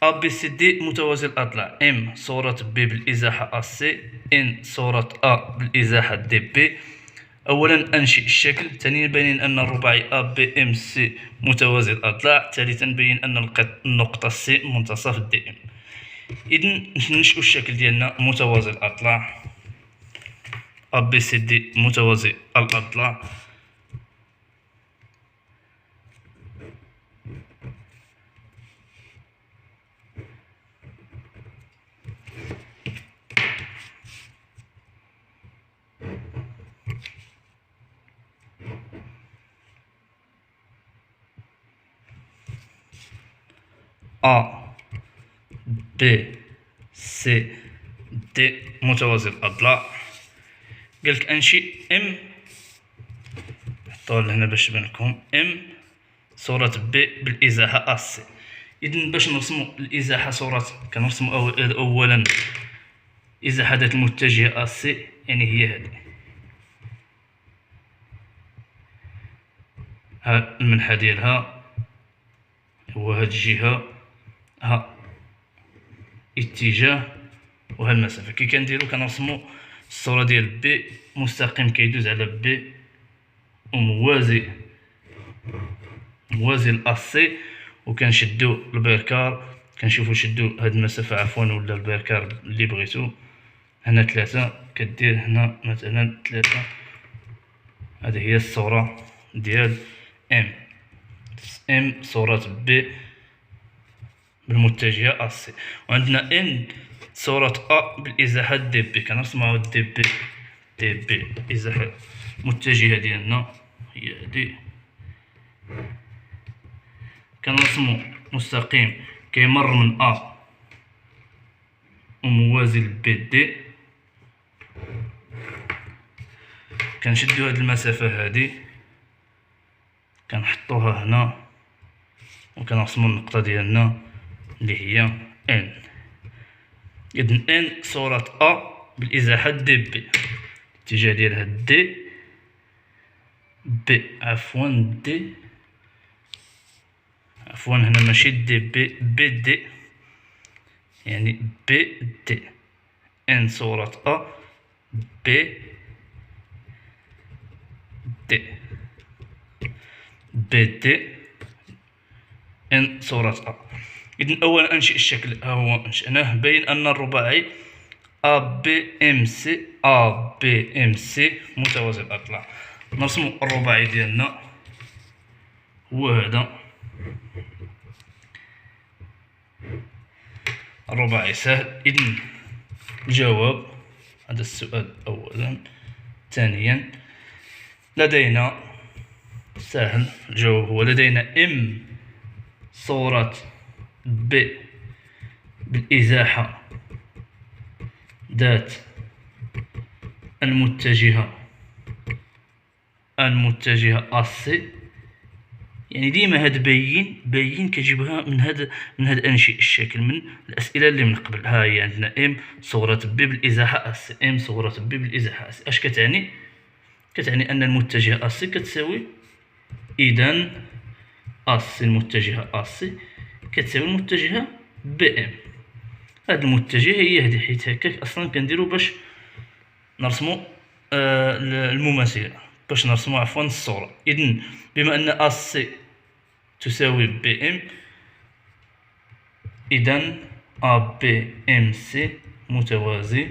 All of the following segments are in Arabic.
أ بي سي دي متوازي الأضلاع. ام صورة ب بالإزاحة أ سي، ان صورة أ بالإزاحة دي بي. أولا أنشئ الشكل، ثانيا بين أن الرباعي أ بي ام سي متوازي الأضلاع، ثالثا بين أن النقطة سي منتصف دي ام. إذن ننشئ الشكل ديالنا متوازي الأضلاع، أ بي سي دي متوازي الأضلاع. أ بي سي دي متوازي الأضلاع. قالك أنشئ ام، حطوها لهنا باش تبان لكم، ام صورة ب بالإزاحة أ سي. إذن باش نرسمو الإزاحة صورة، كنرسمو أولا إزاحة ذات المتجهة أ سي، يعني هي هذه. ها المنحى ديالها هو هاد الجهة، ها اتجاه، وها المسافة. كي كنديرو كنرسمو الصورة ديال بي مستقيم كيدوز على بي وموازي لأسي، وكنشدو البركار، كنشوفو شدو هاد المسافة عفوا ولا البركار اللي بغيتو. هنا 3 كدير هنا مثلا 3. هذه هي الصورة ديال ام صورة ب بالمتجهة أ سي. وعندنا ان صورة أ بالإزاحة دي بي، كنرسمو دي بي إزاحة متجهة ديالنا هي هادي. كنرسمو مستقيم كيمر من أ وموازي لبي دي. كنشدو هاد المسافة هادي كنحطوها هنا، وكنرسمو النقطة ديالنا اللي هي ان. إذن ان صورة أ بالإزاحة دي بي، الاتجاه ديالها دي بي عفوا هنا ماشي دي بي دي، يعني بي دي. ان صورة أ بي دي ان صورة أ. إذن أولا أنشئ الشكل، ها هو أنشأناه. بين أن الرباعي أ بي إم سي متوازي الأضلاع. نرسمو الرباعي ديالنا هو هذا. الرباعي سهل. إذن الجواب هذا السؤال أولا. ثانيا لدينا سهل، الجواب هو لدينا ام صورة ب بالإزاحة ذات المتجهة أ سي. يعني ديما هاد باين كتجيبها من هاد أنشئ الشكل من الأسئلة اللي من قبل. ها هي عندنا ام صورة ب بالإزاحة أ سي، ام صورة ب بالإزاحة أ سي. اش كتعني؟ كتعني أن المتجهة أ سي كتساوي، إذن أ سي المتجهة أ سي كتساوي المتجهة بي ام. هاد المتجهة هي هادي، حيت هكاك أصلا كنديرو باش نرسمو المماثلة، باش نرسمو عفوا الصورة. إذن بما أن أ سي تساوي بي ام، إذن أ بي ام سي متوازي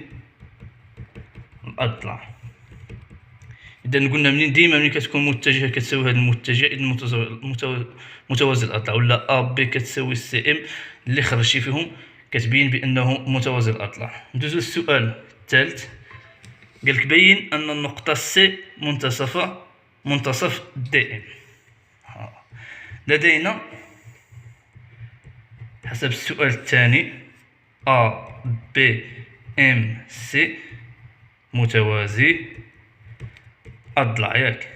الأضلاع. إذن قلنا ديما كتكون متجهة كتساوي هاد المتجه، إذن متوازي الأضلاع. ولا أ بي كتساوي سي ام، اللي خرجتي فيهم كتبين بأنه متوازي الأضلاع. ندوزو للسؤال الثالث. قالك بين أن النقطة سي منتصف دي ام. لدينا حسب السؤال الثاني أ بي ام سي متوازي الأضلاع، ياك؟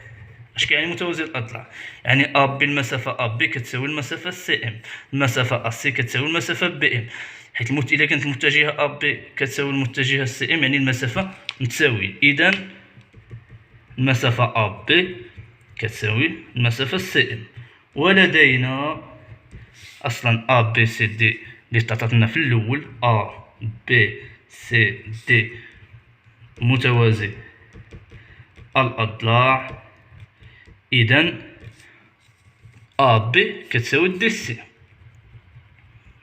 اش كيعني متوازي الأضلاع؟ يعني أ بي المسافة أ بي كتساوي المسافة سي ام، المسافة أ سي كتساوي المسافة بي ام. حيت إلا كانت المتجهة أ بي كتساوي المتجهة سي ام، يعني المسافة متساوية. إذن المسافة أ بي كتساوي المسافة سي ام. ولدينا أصلا أ بي سي دي اللي تعطاتنا في الأول A B C D متوازي الأضلاع، إذن A B كتساوي دي سي،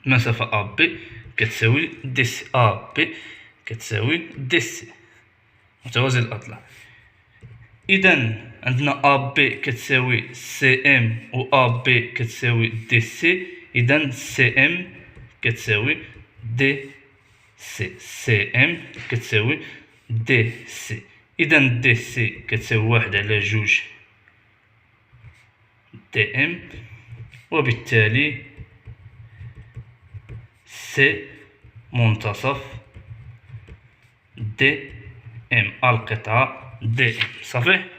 مسافة A B كتساوي دي سي، A B كتساوي دي سي متوازي الأضلاع. إذن عندنا A B كتساوي سي إم و A B كتساوي دي سي، إذن سي إم كتساوي دي سي، سي إم كتساوي دي سي، إذن دي سي كتساوي 1/2 دي إم، وبالتالي سي منتصف دي إم، القطعة دي إم. صافي.